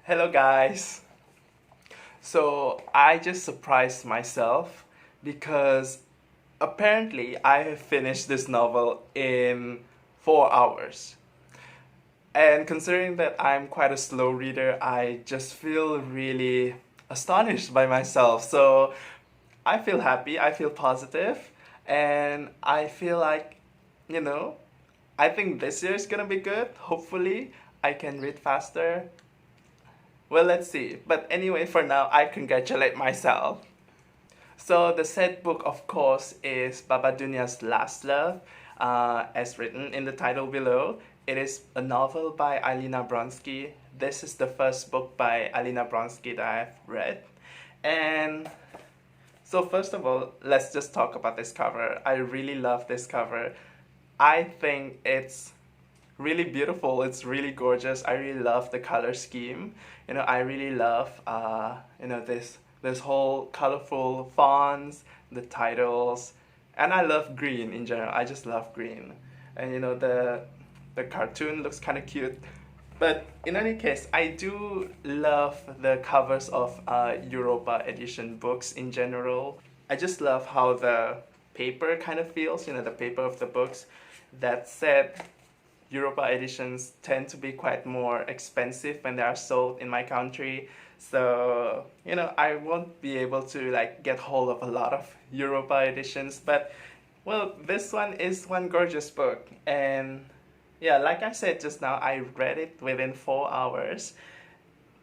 Hello, guys. So, I just surprised myself because apparently I have finished this novel in 4 hours. And considering that I'm quite a slow reader, I just feel really astonished by myself. So, I feel happy, I feel positive, and I feel like, you know, I think this year is gonna be good. Hopefully, I can read faster. Well, let's see. But anyway, for now, I congratulate myself. So the said book, of course, is Baba Dunja's Last Love, as written in the title below. It is a novel by Alina Bronsky. This is the first book by Alina Bronsky that I've read. And so first of all, let's just talk about this cover. I really love this cover. I think it's really beautiful. It's really gorgeous. I really love the color scheme. I really love this whole colorful fonts, the titles, and I love green in general. I just love green, and the cartoon looks kind of cute. But in any case, I do love the covers of Europa edition books in general. I just love how the paper kind of feels, the paper of the books. That said, Europa editions tend to be quite more expensive when they are sold in my country. So, I won't be able to get hold of a lot of Europa editions, but well, this one is one gorgeous book. And yeah, like I said just now, I read it within 4 hours.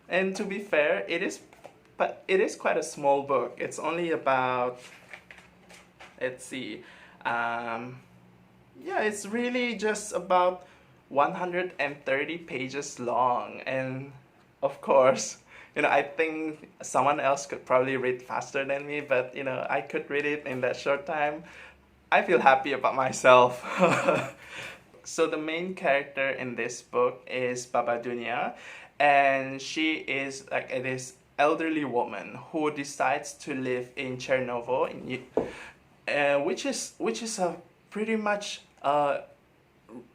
And to be fair, it is quite a small book. It's only about, let's see, yeah, it's really just about 130 pages long. And of course, I think someone else could probably read faster than me, but I could read it in that short time. I feel happy about myself. So the main character in this book is Baba Dunja, and she is like this elderly woman who decides to live in Tschernowo, which is a pretty much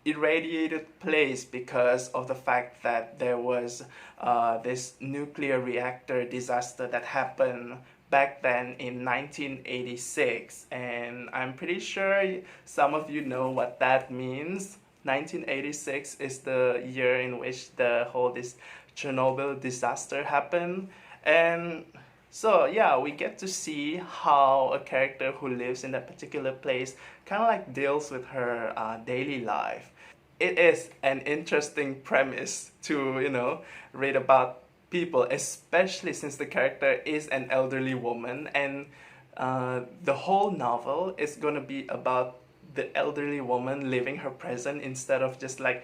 irradiated place because of the fact that there was this nuclear reactor disaster that happened back then in 1986, and I'm pretty sure some of you know what that means. 1986 is the year in which the whole this Chernobyl disaster happened. And so yeah, we get to see how a character who lives in that particular place kind of deals with her daily life. It is an interesting premise to read about people, especially since the character is an elderly woman, and the whole novel is gonna be about the elderly woman living her present instead of just I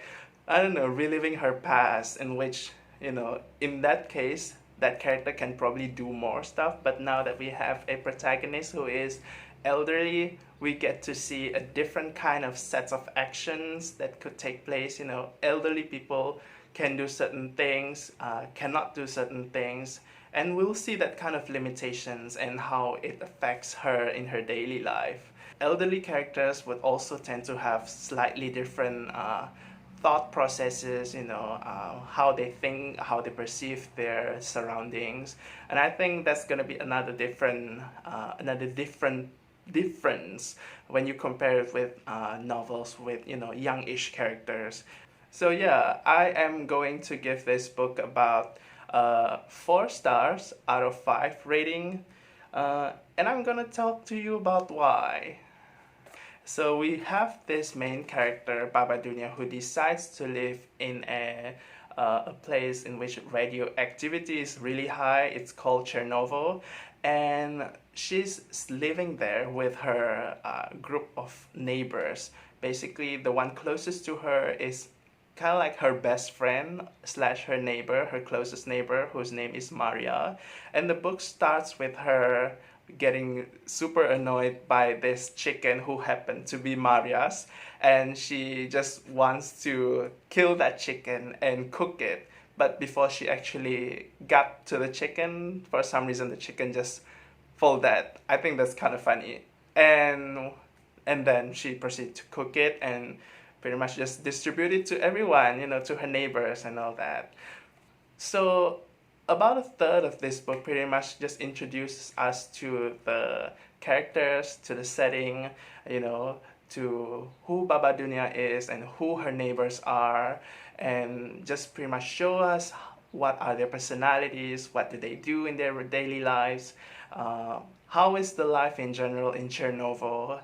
don't know, reliving her past, in which in that case that character can probably do more stuff. But now that we have a protagonist who is elderly, we get to see a different kind of sets of actions that could take place. Elderly people can do certain things, cannot do certain things, and we'll see that kind of limitations and how it affects her in her daily life. Elderly characters would also tend to have slightly different thought processes, how they think, how they perceive their surroundings, and I think that's gonna be another different difference when you compare it with novels with youngish characters. So yeah, I am going to give this book about 4 stars out of 5 rating, and I'm gonna talk to you about why. So we have this main character, Baba Dunja, who decides to live in a place in which radioactivity is really high. It's called Tschernowo, and she's living there with her group of neighbors. Basically, the one closest to her is kind of like her best friend slash her neighbor, her closest neighbor, whose name is Maria. And the book starts with her getting super annoyed by this chicken who happened to be Maria's, and she just wants to kill that chicken and cook it. But before she actually got to the chicken, for some reason the chicken just fall dead. I think that's kind of funny. And then she proceeded to cook it and pretty much just distribute it to everyone, to her neighbors and all that. So about a third of this book pretty much just introduces us to the characters, to the setting, you know, to who Baba Dunya is and who her neighbors are, and just pretty much show us what are their personalities, what do they do in their daily lives, how is the life in general in Chernobyl,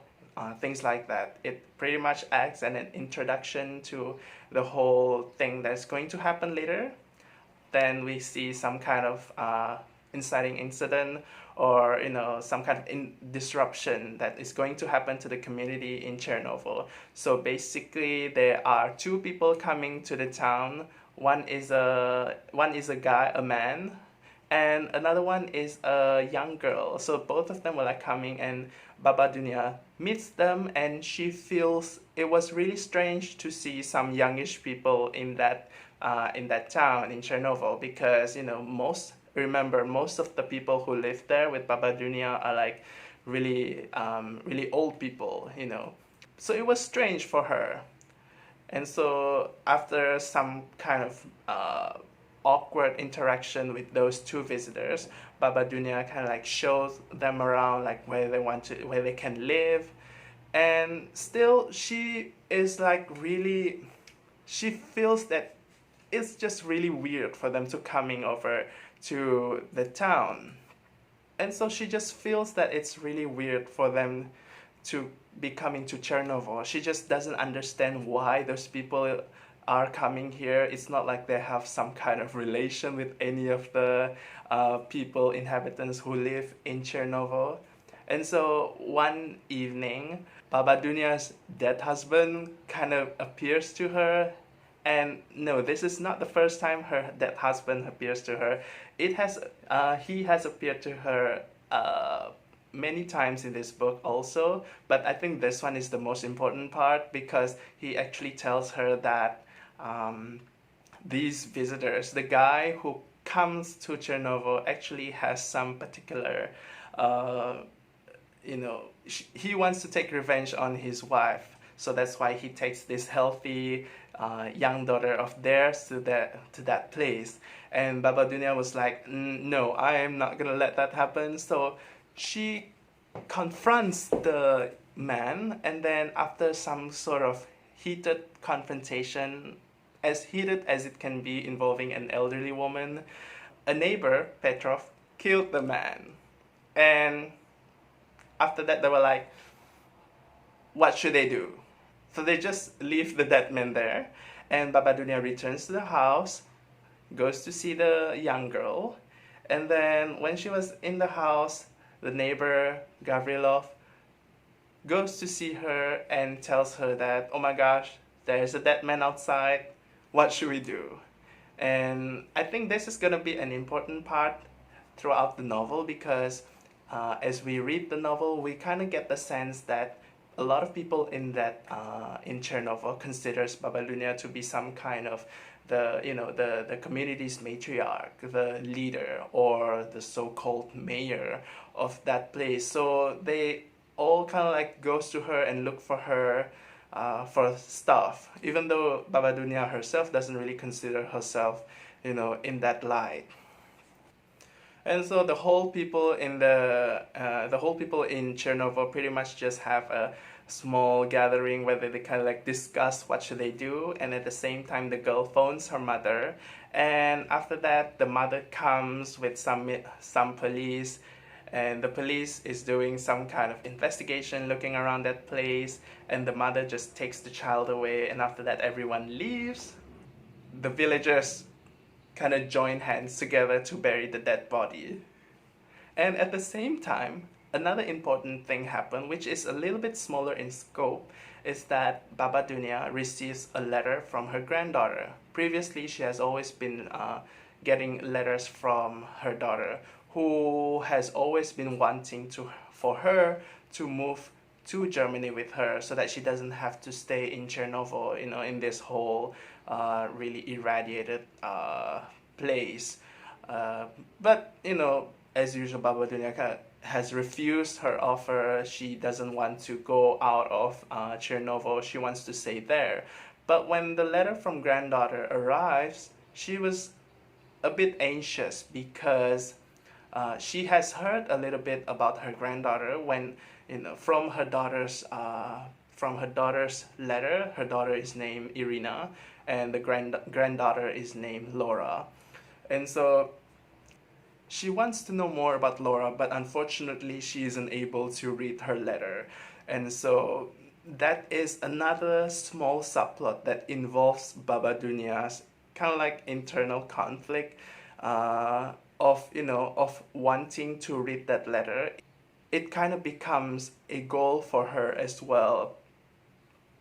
things like that. It pretty much acts as an introduction to the whole thing that's going to happen later. Then we see some kind of inciting incident, or some kind of disruption that is going to happen to the community in Chernobyl. So basically, there are two people coming to the town. One is a guy, a man, and another one is a young girl. So both of them were like coming, and Baba Dunya meets them, and she feels it was really strange to see some youngish people in that town in Chernobyl, because most of the people who live there with Baba Dunya are like really old people. So it was strange for her. And so after some kind of awkward interaction with those two visitors, Baba Dunya kind of like shows them around, like where they can live. And still she is like really, she feels that it's just really weird for them to coming over to the town. And so she just feels that it's really weird for them to be coming to Chernobyl. She just doesn't understand why those people are coming here. It's not like they have some kind of relation with any of the inhabitants who live in Chernobyl. And so one evening, Baba Dunya's dead husband kind of appears to her. And no, this is not the first time her dead husband appears to her. He has appeared to her many times in this book also, but I think this one is the most important part, because he actually tells her that these visitors, the guy who comes to Chernobyl, actually has some particular, he wants to take revenge on his wife. So that's why he takes this healthy young daughter of theirs to that place. And Baba Dunya was like, no, I am not gonna let that happen. So she confronts the man, and then after some sort of heated confrontation, as heated as it can be involving an elderly woman, a neighbor, Petrov, killed the man. And after that, they were like, what should they do? So they just leave the dead man there, and Baba Dunya returns to the house, goes to see the young girl, and then when she was in the house, the neighbor, Gavrilov, goes to see her and tells her that, oh my gosh, there's a dead man outside, what should we do? And I think this is going to be an important part throughout the novel, because as we read the novel, we kind of get the sense that a lot of people in Chernobyl considers Baba Dunya to be some kind of the community's matriarch, the leader, or the so-called mayor of that place. So they all kind of like goes to her and look for her for stuff, even though Baba Dunya herself doesn't really consider herself, in that light. And so the whole people in Chernobyl pretty much just have a small gathering where they kind of like discuss what should they do, and at the same time the girl phones her mother, and after that the mother comes with some police, and the police is doing some kind of investigation, looking around that place, and the mother just takes the child away, and after that everyone leaves. The villagers kind of join hands together to bury the dead body. And at the same time, another important thing happened, which is a little bit smaller in scope, is that Baba Dunya receives a letter from her granddaughter. Previously, she has always been getting letters from her daughter, who has always been wanting for her to move to Germany with her, so that she doesn't have to stay in Chernobyl, in this whole really irradiated place. But as usual, Baba Dunya has refused her offer. She doesn't want to go out of Chernobyl. She wants to stay there. But when the letter from granddaughter arrives, she was a bit anxious because she has heard a little bit about her granddaughter when, from her daughter's letter. Her daughter is named Irina, and the granddaughter is named Laura, and so she wants to know more about Laura, but unfortunately she isn't able to read her letter, and so that is another small subplot that involves Baba Dunja's kind of like internal conflict, of wanting to read that letter. It kind of becomes a goal for her as well,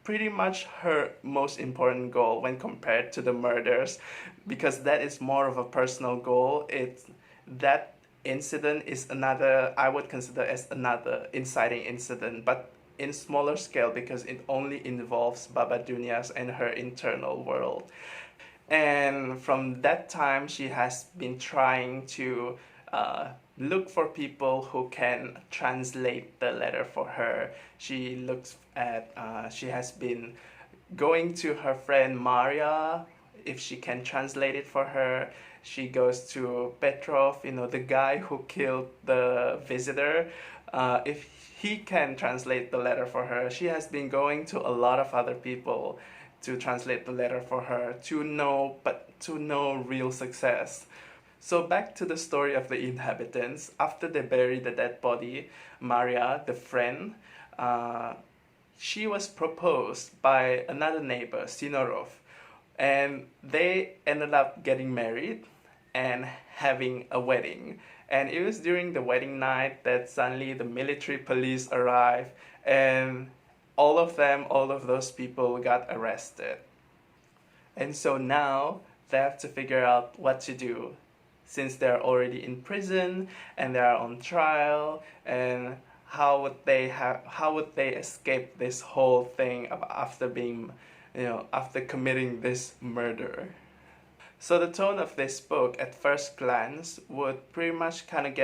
pretty much her most important goal when compared to the murders, because that is more of a personal goal. It's that incident is another, I would consider as another inciting incident, but in smaller scale because it only involves Baba Dunya's and her internal world. And from that time, she has been trying to look for people who can translate the letter for her. She has been going to her friend Maria if she can translate it for her. She goes to Petrov, the guy who killed the visitor, if he can translate the letter for her. She has been going to a lot of other people to translate the letter for her to no real success. So back to the story of the inhabitants. After they bury the dead body, Maria, the friend, she was proposed by another neighbor, Sinorov, and they ended up getting married and having a wedding. And it was during the wedding night that suddenly the military police arrived, and all of those people got arrested. And so now they have to figure out what to do since they're already in prison and they are on trial, and how would they escape this whole thing after being, after committing this murder. So the tone of this book at first glance would pretty much kind of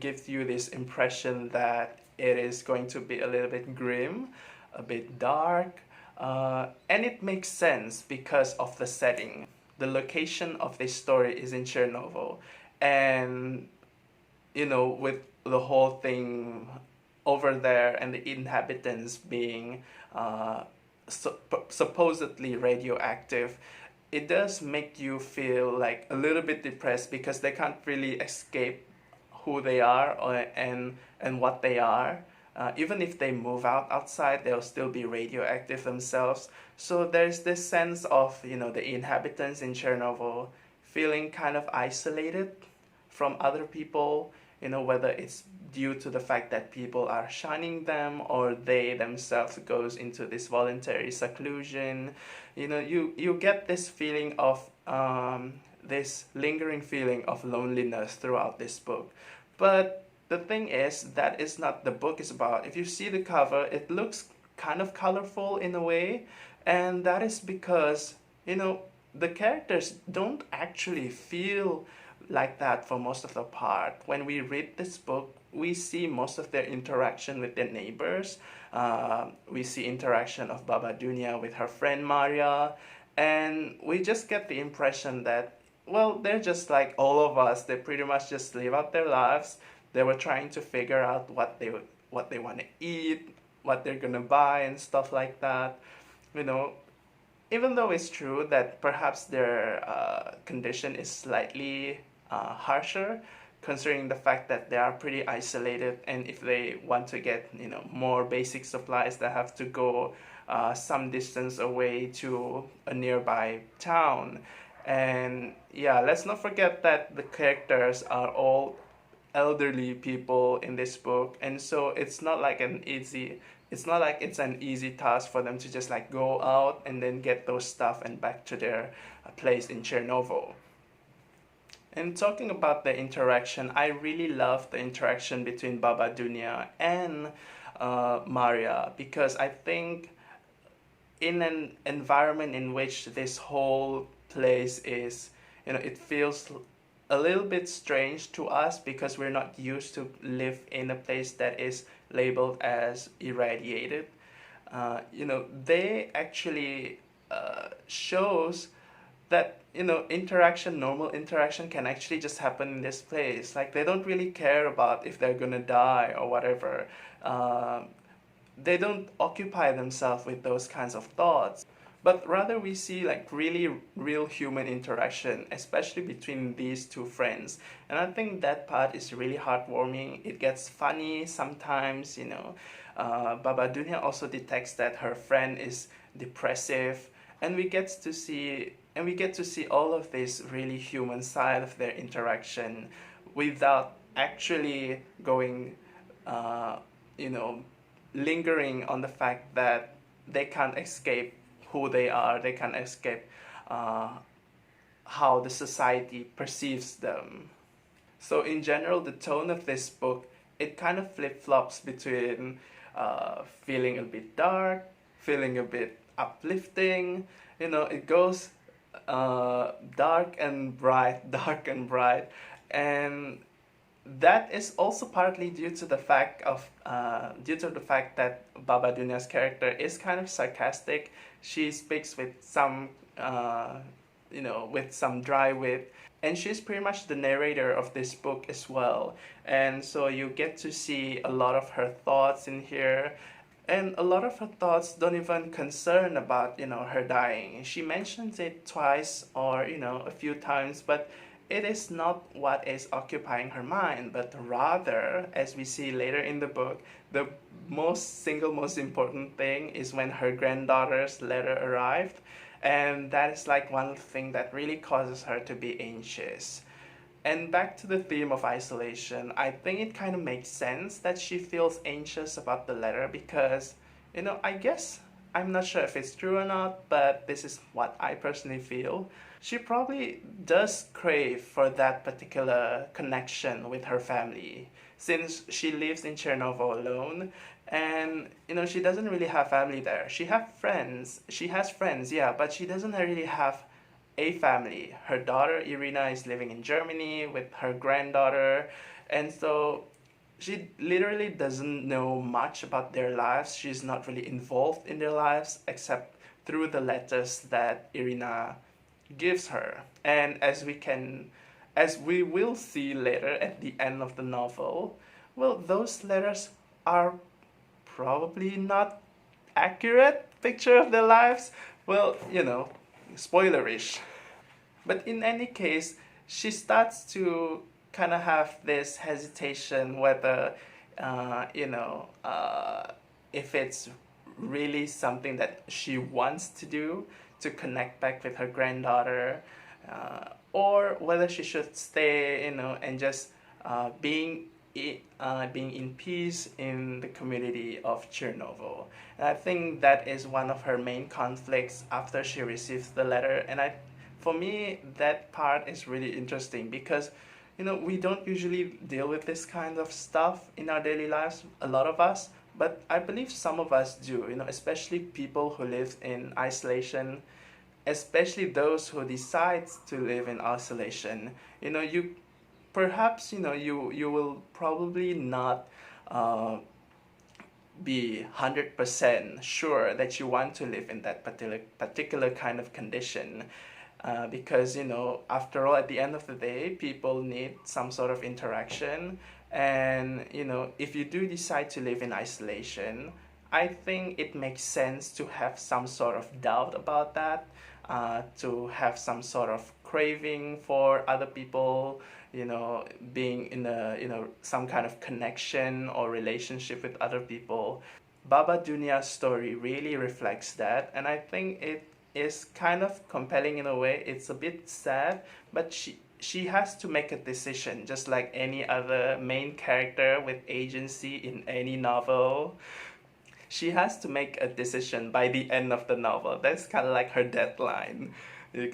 give you this impression that it is going to be a little bit grim, a bit dark, and it makes sense because of the setting. The location of this story is in Tschernowo, and with the whole thing over there and the inhabitants being supposedly radioactive, it does make you feel like a little bit depressed because they can't really escape who they are and what they are. Even if they move outside, they'll still be radioactive themselves. So there's this sense of, the inhabitants in Chernobyl feeling kind of isolated from other people, whether it's due to the fact that people are shunning them or they themselves goes into this voluntary seclusion. You get this feeling of, this lingering feeling of loneliness throughout this book. But the thing is, that is not the book is about. If you see the cover, it looks kind of colorful in a way, and that is because, the characters don't actually feel like that for most of the part. When we read this book, we see most of their interaction with their neighbors. We see interaction of Baba Dunja with her friend Maria, and we just get the impression that, well, they're just like all of us. They pretty much just live out their lives. They were trying to figure out what they want to eat, what they're gonna buy, and stuff like that. Even though it's true that perhaps their condition is slightly harsher, considering the fact that they are pretty isolated, and if they want to get more basic supplies, they have to go some distance away to a nearby town. And yeah, let's not forget that the characters are all elderly people in this book, and so it's not like it's an easy task for them to just like go out and then get those stuff and back to their place in Chernobyl. And talking about the interaction, I really love the interaction between Baba Dunja and Maria, because I think in an environment in which this whole place is, it feels a little bit strange to us because we're not used to live in a place that is labeled as irradiated. They actually shows that, normal interaction can actually just happen in this place. Like, they don't really care about if they're gonna die or whatever. They don't occupy themselves with those kinds of thoughts, but rather we see like really real human interaction, especially between these two friends. And I think that part is really heartwarming. It gets funny sometimes. Baba Dunja also detects that her friend is depressive, and we get to see all of this really human side of their interaction without actually going, uh, you know, lingering on the fact that they can't escape who they are, they can't escape uh, how the society perceives them. So in general, the tone of this book, it kind of flip-flops between feeling a bit dark, feeling a bit uplifting. It goes dark and bright, dark and bright, and that is also partly due to the fact that Baba Dunya's character is kind of sarcastic. She speaks with some dry wit, and she's pretty much the narrator of this book as well. And so you get to see a lot of her thoughts in here, and a lot of her thoughts don't even concern about her dying. She mentions it twice or a few times, but it is not what is occupying her mind, but rather, as we see later in the book, the most important thing is when her granddaughter's letter arrived, and that is like one thing that really causes her to be anxious. And back to the theme of isolation, I think it kind of makes sense that she feels anxious about the letter because, I guess, I'm not sure if it's true or not, but this is what I personally feel. She probably does crave for that particular connection with her family since she lives in Tschernowo alone, and she doesn't really have family there. She has friends, yeah, but she doesn't really have a family. Her daughter Irina is living in Germany with her granddaughter, and so she literally doesn't know much about their lives. She's not really involved in their lives except through the letters that Irina gives her. And as we will see later at the end of the novel, well, those letters are probably not accurate picture of their lives. Well, spoilerish. But in any case, she starts to kind of have this hesitation whether, if it's really something that she wants to do to connect back with her granddaughter, or whether she should stay, and just being in peace in the community of Tschernowo. And I think that is one of her main conflicts after she receives the letter. And for me, that part is really interesting because, we don't usually deal with this kind of stuff in our daily lives, a lot of us, but I believe some of us do, especially people who live in isolation, especially those who decide to live in isolation. You perhaps you will probably not be 100% sure that you want to live in that particular kind of condition, because after all, at the end of the day, people need some sort of interaction. And if you do decide to live in isolation, I think it makes sense to have some sort of doubt about that, to have some sort of craving for other people, being in some kind of connection or relationship with other people. Baba Dunya's story really reflects that, and I think it is kind of compelling in a way. It's a bit sad, but she has to make a decision, just like any other main character with agency in any novel. She has to make a decision by the end of the novel. That's kind of like her deadline.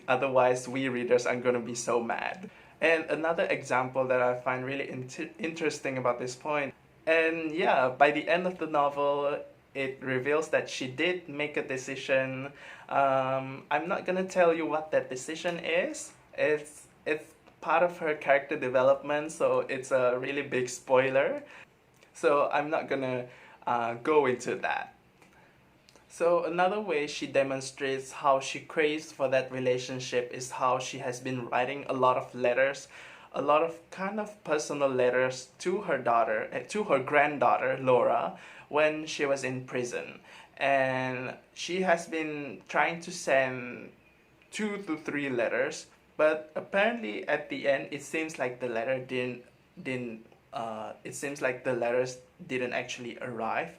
Otherwise, we readers are going to be so mad. And another example that I find really interesting about this point, and yeah, by the end of the novel, it reveals that she did make a decision. I'm not gonna tell you what that decision is. It's part of her character development, so it's a really big spoiler. So I'm not gonna go into that. So another way she demonstrates how she craves for that relationship is how she has been writing a lot of letters, a lot of kind of personal letters to her daughter, to her granddaughter Laura, when she was in prison. And she has been trying to send 2 to 3 letters, but apparently at the end it seems like the letter didn't it seems like the letters didn't actually arrive.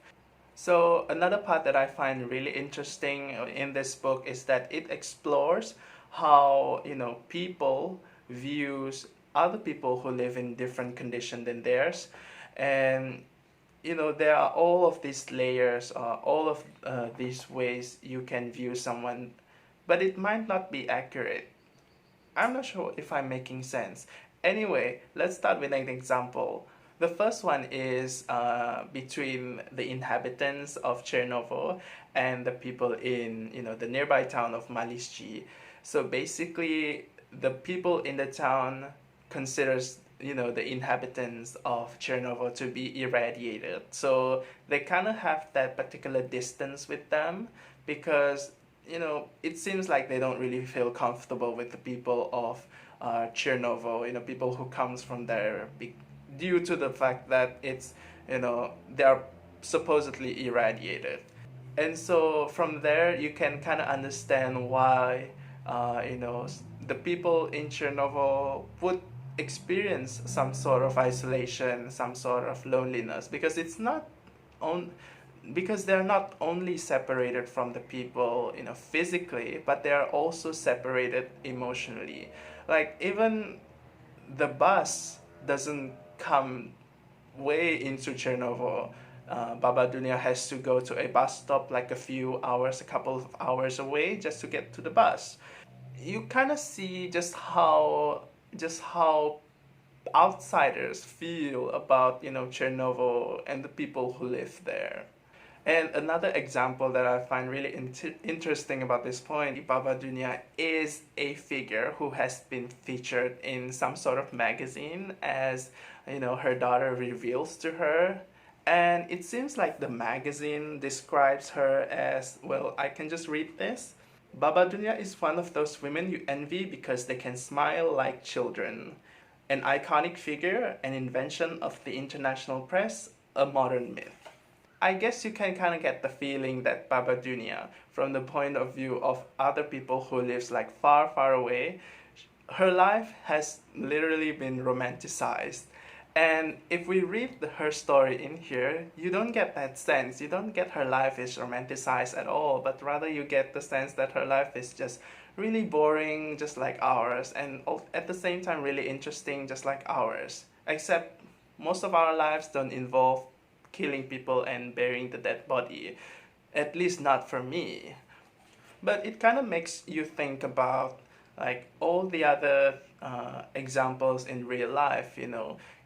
So another part that I find really interesting in this book is that it explores how, people views other people who live in different condition than theirs. And there are all of these layers, all of these ways you can view someone, but it might not be accurate. I'm not sure if I'm making sense. Anyway, let's start with an example. The first one is between the inhabitants of Tschernowo and the people in the nearby town of Maliszki. So basically, the people in the town considers the inhabitants of Tschernowo to be irradiated. So they kind of have that particular distance with them because it seems like they don't really feel comfortable with the people of Tschernowo, people who comes from there, due to the fact that they are supposedly irradiated. And so from there, you can kind of understand why, the people in Chernobyl would experience some sort of isolation, some sort of loneliness, because it's not on because they're not only separated from the people physically, but they are also separated emotionally. Like even the bus doesn't come way into Chernobyl. Baba Dunja has to go to a bus stop like a couple of hours away just to get to the bus. You kind of see just how outsiders feel about Chernobyl and the people who live there. And another example that I find really interesting about this point, Baba Dunja is a figure who has been featured in some sort of magazine, as her daughter reveals to her. And it seems like the magazine describes her as, well, I can just read this. Baba Dunja is one of those women you envy because they can smile like children. An iconic figure, an invention of the international press, a modern myth. I guess you can kind of get the feeling that Baba Dunja, from the point of view of other people who lives like far, far away, her life has literally been romanticized. And if we read her story in here, you don't get that sense. You don't get her life is romanticized at all, but rather you get the sense that her life is just really boring, just like ours, and at the same time really interesting, just like ours. Except most of our lives don't involve killing people and burying the dead body, at least not for me. But it kind of makes you think about like all the other examples in real life.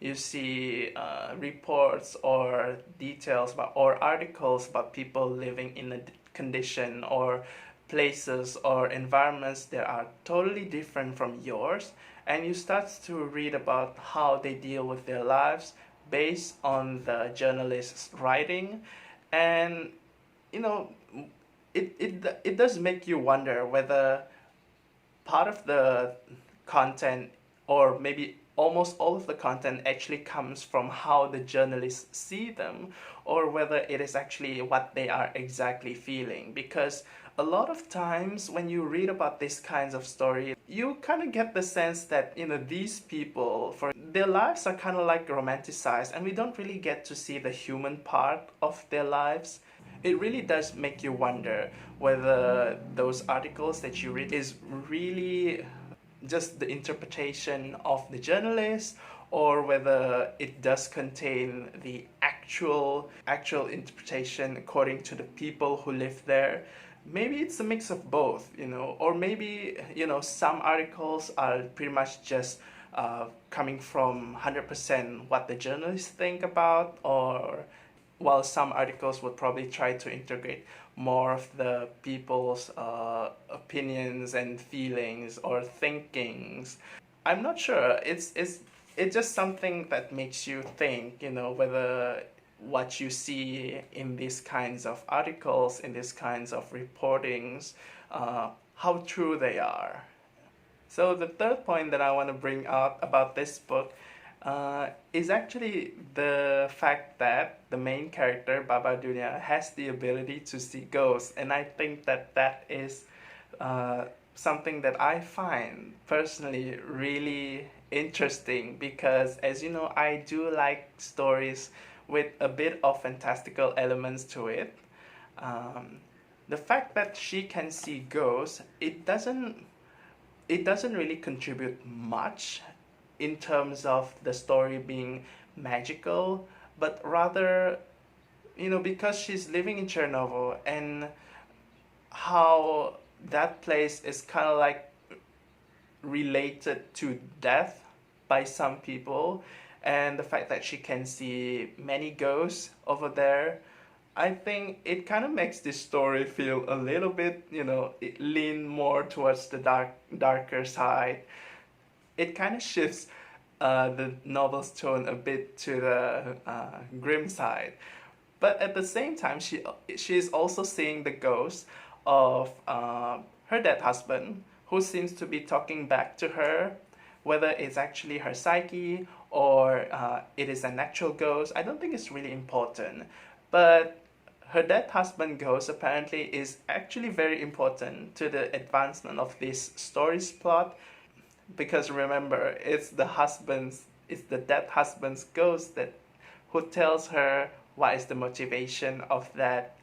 You see reports or details about or articles about people living in a condition or places or environments that are totally different from yours, and you start to read about how they deal with their lives based on the journalist's writing. And you know it does make you wonder whether part of the content, or maybe almost all of the content, actually comes from how the journalists see them, or whether it is actually what they are exactly feeling. Because a lot of times when you read about these kinds of stories, you kind of get the sense that these people, for their lives are kind of like romanticized, and we don't really get to see the human part of their lives. It really does make you wonder whether those articles that you read is really just the interpretation of the journalist, or whether it does contain the actual interpretation according to the people who live there. Maybe it's a mix of both, or maybe some articles are pretty much just coming from 100% what the journalists think about, or while some articles would probably try to integrate more of the people's opinions and feelings or thinkings. I'm not sure. It's just something that makes you think, whether what you see in these kinds of articles, in these kinds of reportings, how true they are. So the third point that I want to bring out about this book is actually the fact that the main character, Baba Dunja, has the ability to see ghosts. And I think that that is something that I find personally really interesting because, as you know, I do like stories with a bit of fantastical elements to it. Um, the fact that she can see ghosts, it doesn't really contribute much in terms of the story being magical, but rather, because she's living in Tschernowo and how that place is kind of like related to death by some people, and the fact that she can see many ghosts over there, I think it kind of makes this story feel a little bit, it lean more towards the darker side. It kind of shifts the novel's tone a bit to the grim side. But at the same time, she is also seeing the ghost of her dead husband, who seems to be talking back to her, whether it's actually her psyche or it is an actual ghost. I don't think it's really important. But her dead husband ghost apparently is actually very important to the advancement of this story's plot, because remember, it's the dead husband's ghost that who tells her what is the motivation of that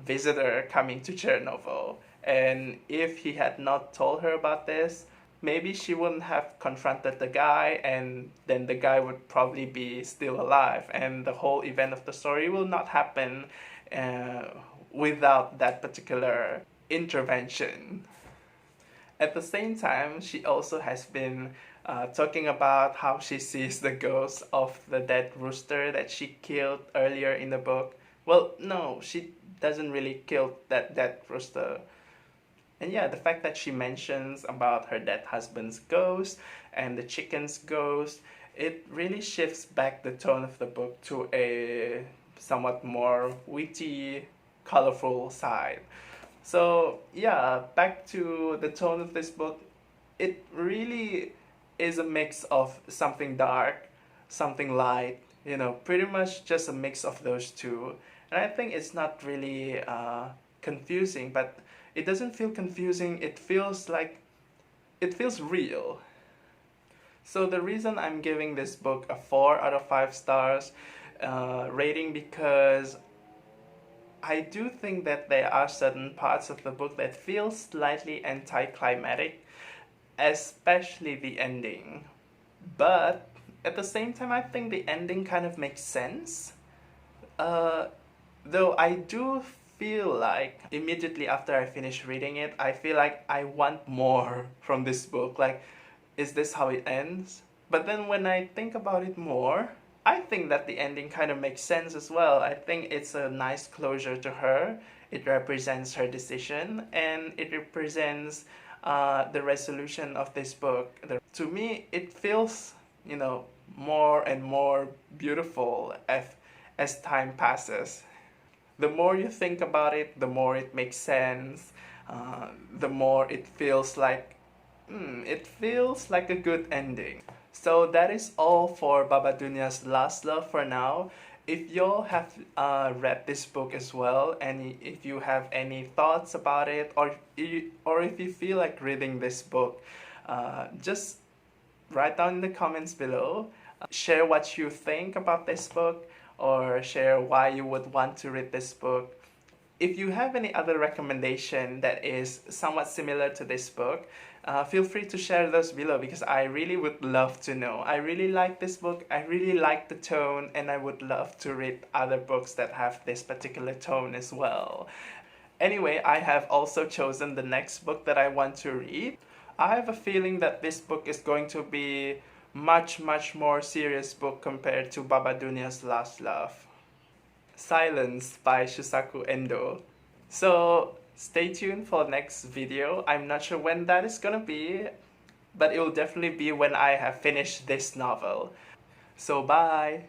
visitor coming to Tschernowo. And if he had not told her about this, maybe she wouldn't have confronted the guy, and then the guy would probably be still alive, and the whole event of the story will not happen uh, without that particular intervention. At the same time, she also has been talking about how she sees the ghost of the dead rooster that she killed earlier in the book. Well, no, she doesn't really kill that dead rooster. And yeah, the fact that she mentions about her dead husband's ghost and the chicken's ghost, it really shifts back the tone of the book to a somewhat more witty, colorful side. So yeah, back to the tone of this book, it really is a mix of something dark, something light, pretty much just a mix of those two. And I think it's not really confusing, but it doesn't feel confusing, it feels real. So the reason I'm giving this book a 4 out of 5 stars rating, because I do think that there are certain parts of the book that feel slightly anticlimactic, especially the ending. But at the same time, I think the ending kind of makes sense. Though I do feel like immediately after I finish reading it, I feel like I want more from this book. Like, is this how it ends? But then when I think about it more, I think that the ending kind of makes sense as well. I think it's a nice closure to her. It represents her decision, and it represents the resolution of this book. To me, it feels, more and more beautiful as time passes. The more you think about it, the more it makes sense. The more it feels like a good ending. So that is all for Baba Dunja's Last Love for now. If y'all have read this book as well, and if you have any thoughts about it, or if you feel like reading this book, just write down in the comments below. Share what you think about this book, or share why you would want to read this book. If you have any other recommendation that is somewhat similar to this book, feel free to share those below, because I really would love to know. I really like this book, I really like the tone, and I would love to read other books that have this particular tone as well. Anyway, I have also chosen the next book that I want to read. I have a feeling that this book is going to be much more serious book compared to Baba Dunja's Last Love. Silence by Shusaku Endo. So stay tuned for next video. I'm not sure when that is gonna be, but it will definitely be when I have finished this novel. So bye!